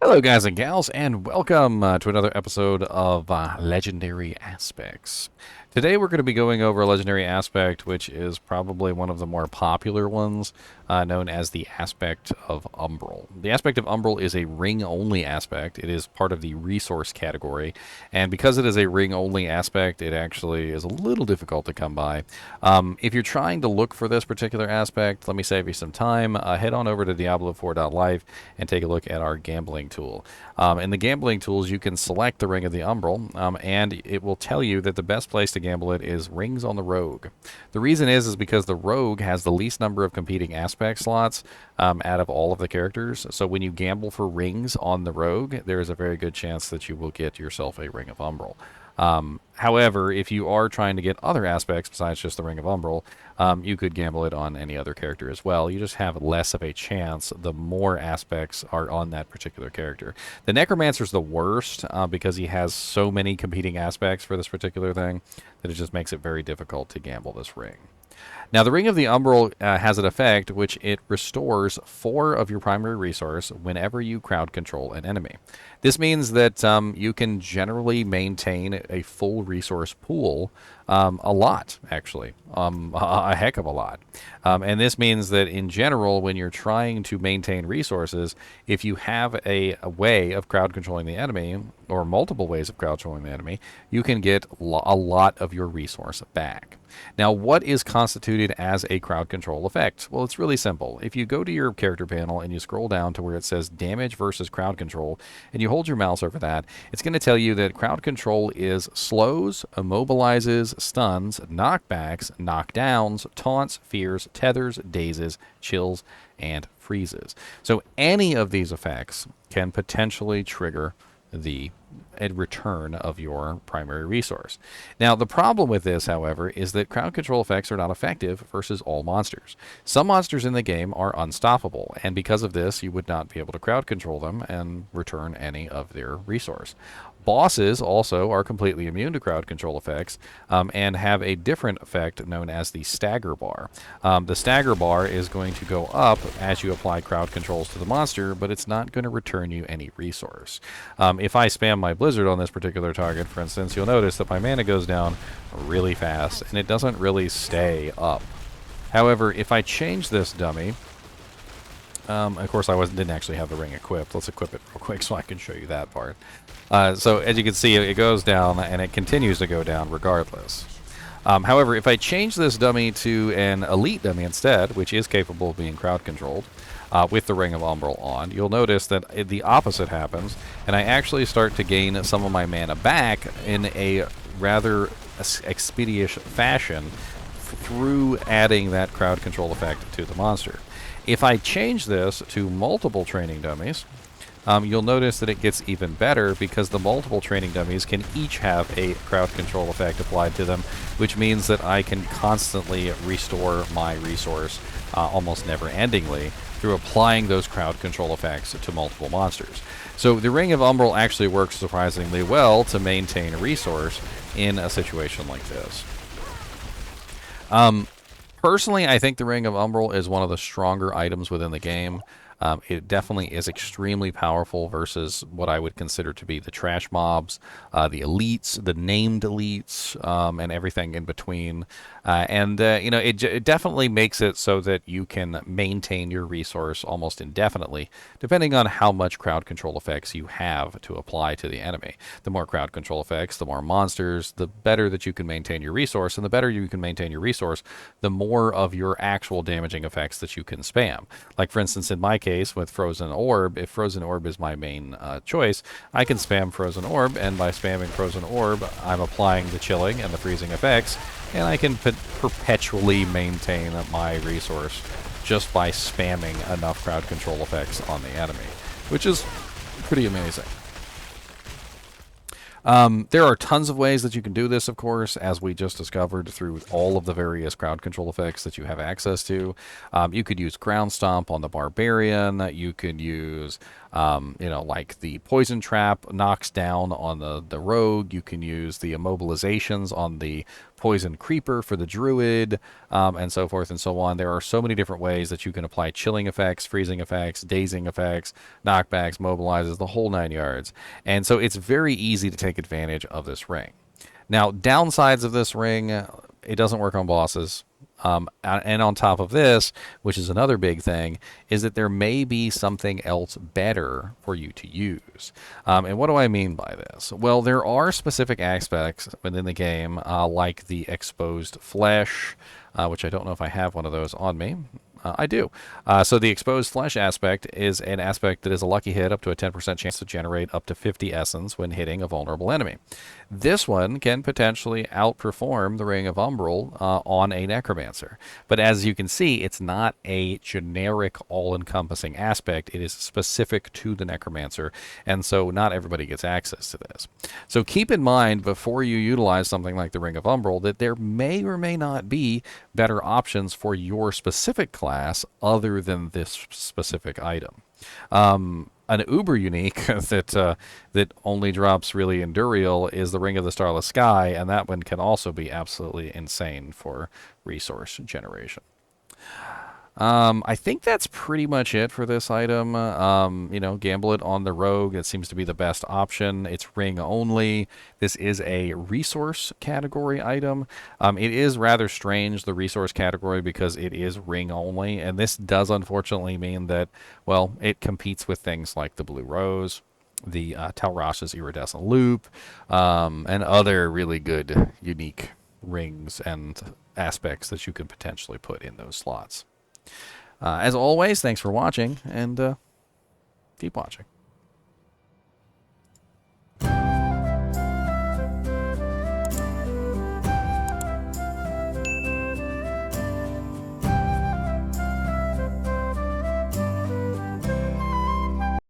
Hello, guys and gals, and welcome to another episode of Legendary Aspects. Today, we're going to be going over a legendary aspect, which is probably one of the more popular ones, known as the aspect of Umbral. The aspect of Umbral is a ring-only aspect. It is part of the resource category, and because it is a ring-only aspect, it actually is a little difficult to come by. If you're trying to look for this particular aspect, let me save you some time. Head on over to Diablo4.live and take a look at our gambling tool. In the gambling tools, you can select the Ring of the Umbral, and it will tell you that the best place to gamble it is rings on the rogue. The reason is because the rogue has the least number of competing aspect slots out of all of the characters. So when you gamble for rings on the rogue, there is a very good chance that you will get yourself a Ring of Umbral. However, if you are trying to get other aspects besides just the Ring of Umbral, you could gamble it on any other character as well. You just have less of a chance the more aspects are on that particular character. The Necromancer's the worst because he has so many competing aspects for this particular thing that it just makes it very difficult to gamble this ring. Now, the Ring of the Umbral has an effect which it restores 4 of your primary resource whenever you crowd control an enemy. This means that you can generally maintain a full resource pool a lot, actually, a heck of a lot. And this means that in general, when you're trying to maintain resources, if you have a way of crowd controlling the enemy, or multiple ways of crowd controlling the enemy, you can get a lot of your resource back. Now, what is constituted as a crowd control effect? Well, it's really simple. If you go to your character panel and you scroll down to where it says damage versus crowd control, and you hold your mouse over that, it's going to tell you that crowd control is slows, immobilizes, stuns, knockbacks, knockdowns, taunts, fears, tethers, dazes, chills, and freezes. So any of these effects can potentially trigger the return of your primary resource. Now, the problem with this, however, is that crowd control effects are not effective versus all monsters. Some monsters in the game are unstoppable, and because of this, you would not be able to crowd control them and return any of their resource. Bosses also are completely immune to crowd control effects and have a different effect known as the stagger bar. The stagger bar is going to go up as you apply crowd controls to the monster, but it's not going to return you any resource. If I spam my Blizzard on this particular target, for instance, you'll notice that my mana goes down really fast, and it doesn't really stay up. However, if I change this dummy, of course, didn't actually have the ring equipped. Let's equip it real quick so I can show you that part. So as you can see, it goes down, and it continues to go down regardless. However, if I change this dummy to an elite dummy instead, which is capable of being crowd controlled, with the Ring of Umbral on, you'll notice that the opposite happens, and I actually start to gain some of my mana back in a rather expeditious fashion through adding that crowd control effect to the monster. If I change this to multiple training dummies, you'll notice that it gets even better because the multiple training dummies can each have a crowd control effect applied to them, which means that I can constantly restore my resource almost never-endingly through applying those crowd control effects to multiple monsters. So the Ring of Umbral actually works surprisingly well to maintain a resource in a situation like this. Personally, I think the Ring of Umbral is one of the stronger items within the game. It definitely is extremely powerful versus what I would consider to be the trash mobs, the elites, the named elites, and everything in between. It definitely makes it so that you can maintain your resource almost indefinitely, depending on how much crowd control effects you have to apply to the enemy. The more crowd control effects, the more monsters, the better that you can maintain your resource, and the better you can maintain your resource, the more of your actual damaging effects that you can spam. Like, for instance, in my case with Frozen Orb, if Frozen Orb is my main choice, I can spam Frozen Orb, and by spamming Frozen Orb, I'm applying the chilling and the freezing effects, and I can perpetually maintain my resource just by spamming enough crowd control effects on the enemy, which is pretty amazing. There are tons of ways that you can do this, of course, as we just discovered through all of the various crowd control effects that you have access to. You could use Ground Stomp on the Barbarian. You could use Like the poison trap knocks down on the rogue. You can use the immobilizations on the poison creeper for the druid, and so forth and so on. There are so many different ways that you can apply chilling effects, freezing effects, dazing effects, knockbacks, mobilizes, the whole 9 yards. And so it's very easy to take advantage of this ring. Now, downsides of this ring, it doesn't work on bosses. And on top of this, which is another big thing, is that there may be something else better for you to use. And what do I mean by this? Well, there are specific aspects within the game, like the exposed flesh, which I don't know if I have one of those on me. I do. So the exposed flesh aspect is an aspect that is a lucky hit up to a 10% chance to generate up to 50 essence when hitting a vulnerable enemy. This one can potentially outperform the Ring of Umbral on a Necromancer. But as you can see, it's not a generic all-encompassing aspect. It is specific to the Necromancer, and so not everybody gets access to this. So keep in mind before you utilize something like the Ring of Umbral that there may or may not be better options for your specific class other than this specific item. An uber unique that only drops really in Duriel is the Ring of the Starless Sky, and that one can also be absolutely insane for resource generation. I think that's pretty much it for this item. Gamble it on the rogue. It seems to be the best option. It's ring only. This is a resource category item. It is rather strange, the resource category, because it is ring only. And this does unfortunately mean that, well, it competes with things like the Blue Rose, the Talrash's Iridescent Loop, and other really good, unique rings and aspects that you could potentially put in those slots. As always, thanks for watching, and keep watching.